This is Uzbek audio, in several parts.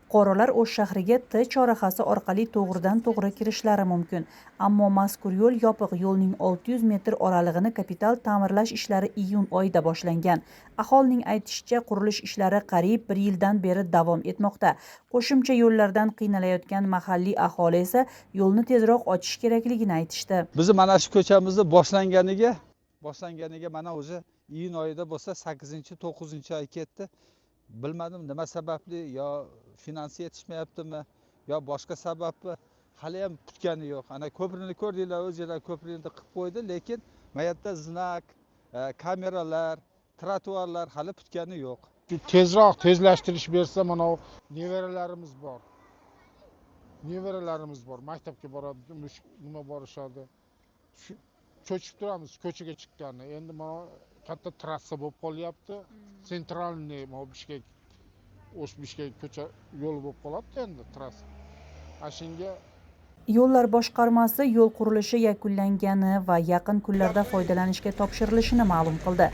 Fuqarolar O'sh shahriga T chorrahasi orqali to'g'ridan-to'g'ri kirishlari mumkin. Ammo mazkur yo'l yopiq. Yo'lning 600 metr oralig'ini kapital ta'mirlash ishlari iyun oyida boshlangan. Aholining aytishicha, qurilish ishlari qariyb 1 yildan beri davom etmoqda. Qo'shimcha yo'llardan qiynalayotgan mahalliy aholi esa yo'lni tezroq ochish kerakligini aytishdi. Biz mana shu ko'chamizni boshlanganiga mana o'zi iyun oyida bo'lsa 8-9 oy ketdi. Bilmadim nima sababli, yo finansiya yetishmayaptimi, yo boshqa sababmi, hali ham kutgani yo'q. Ana ko'prini ko'rdinglar, o'zinglar ko'prini qilib qo'ydi, lekin mayatda znak, kameralar, trotuarlar hali kutgani yo'q. Tezroq tezlashtirish bersa, mana nevaralarimiz bor. Maktabga boradi, nima borishadi. Cho'chib turamiz ko'chaga chiqqanni. Endi mana katta trassa bo'lib qolyapti. Sentralniy Bishkek ko'cha yo'li bo'lib qolyapti endi trassa. Ashunga Yo'llar boshqarmasi yo'l qurilishi yakunlangani va yaqin kunlarda foydalanishga topshirilishini ma'lum qildi.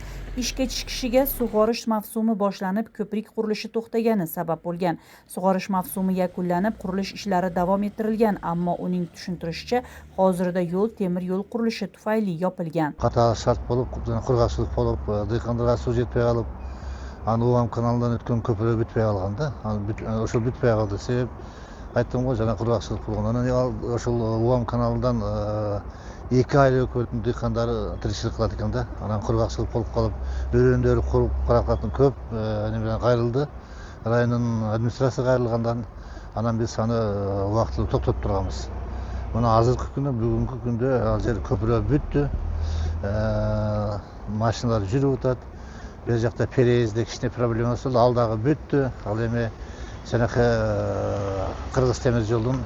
Ishga chiqishiga sug'orish mavsumi boshlanib, ko'prik qurilishi to'xtagani sabab bo'lgan. Sug'orish mavsumi yakunlanib, qurilish ishlari davom ettirilgan, ammo uning tushuntirishicha, hozirda yo'l temir yo'l qurilishi tufayli yopilgan. Qator shart bo'lib, qurg'oqchilik bo'lib, dehqonlarga suv yetmay qolib, Uvam kanalidan o'tgan ko'prik bitmay qolganda, o'sha bitmay qoldi deb aytdim ғой, жаңа qurg'oqchilik bo'lgandan o'sha Uvam kanalidan 2 oylik o'tib dehqonlar tirikchilik qiladi ekanda, ana qurg'oqchilik bo'lib qolib, o'rinlari qurib qaraqatni ko'p bilan qayrildi. Rayonning administratsiyasiga qayrilgandan anan biz sani vaqtida to'xtatib turamiz. Buni hozirgi kunda, bugungi kunda hozir ko'prik bitdi. Mashinalar yurib o'tadi. Bu yoqda perezde kichkina problemasi bor, alдағы bitdi. Al endi Sanaqa Qirg'iz temir yo'ldan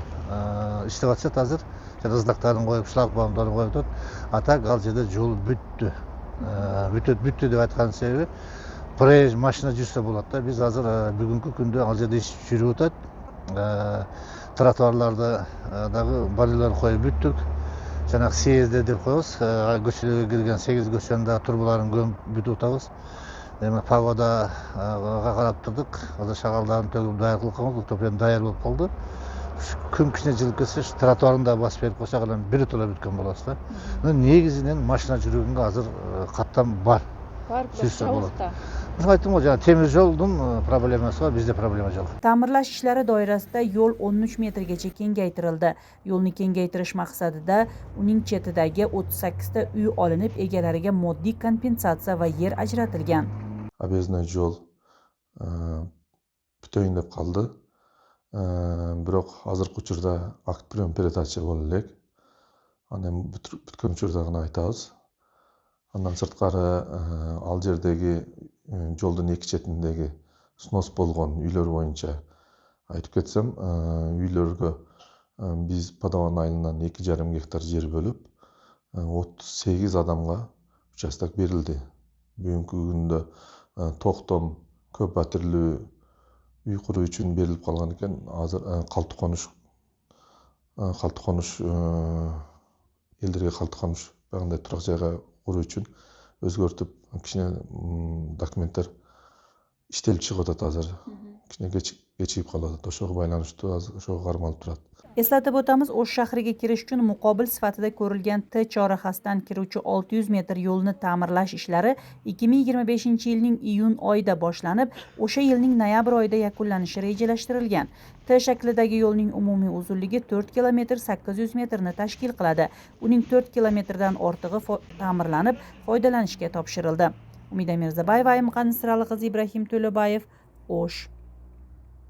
ishlayapti hozir. Rizlaqlarni qo'yib, shlagbaumlarni qo'yib turib, atak aljerda yo'l bitdi. Bitdi deb aytgan sebebi proyekt mashina yursa bo'ladi. Biz hozir bugungi kunda aljerda ish yurib o'tadi. Trotuarlardagi balilar qo'yib bitdik. Sanaqa sezdi deb qo'yamiz. Ko'chalarga kirgan 8 ko'chanda turbalarni ko'mib bitib o'tamiz. Pavodaga qarab turdik. Hozir shag'allarni to'g'ri tayyor qilib qo'ydik. To'plam tayyor bo'lib qoldi. Kun kichkina jilib kelsa, trotuarni da bosib berib qo'ysak, biri to'la bitgan bo'ladi. Negizidan mashina yurug'iga hozir qattam bor. Biz aytdim ғой, temir yo'ldan problemasi bor, bizda problema yo'q. Ta'mirlash ishlari doirasida yo'l 13 metrgacha kengaytirildi. Yo'lni kengaytirish maqsadida uning chetidagi 38 ta uy olinib, egalariga moddiy kompensatsiya va yer ajratilgan. Объездной yo'l bitoyin deb qoldi. Biroq hozirgi uchurda akt bilan передача bo'ldik. Ana bitgan uchurdagini aytamiz. Ondan sirtqari Aljerdagi yo'lning ikki chetindagi snos bo'lgan uylar bo'yicha aytib ketsam, uylarga biz Padovon aylidan 2,5 gektar yer bo'lib, 38 odamga uchastak berildi. Bugungi kunda to'xtam ko'p atirli uy qurish uchun berilib qolgan ekan, hozir qaltiqonish ellarga qaltiqonish bunday turoq joyga qurish uchun o'zgartib kichkina dokumentlar ishtelib chiqyapti hozir. Kichkina kechikib qoladi. O'shaga baylanishdi, o'shaga qarmalib turadi. Eslatib o'tamiz, O'sh shahriga kirish uchun muqobil sifatida ko'rilgan T chorrahasidan kiruvchi 600 metr yo'lni ta'mirlash ishlari 2025-yilning iyun oyida boshlanib, o'sha yilning noyabr oyida yakunlanishi rejalashtirilgan. T shaklidagi yo'lning umumiy uzunligi 4 km 800 metrni tashkil qiladi. Uning 4 kilometrdan ortig'i ta'mirlanib, foydalanishga topshirildi. Umida Mirzabayeva, Muqaddas Ibrahim To'labayev, O'sh.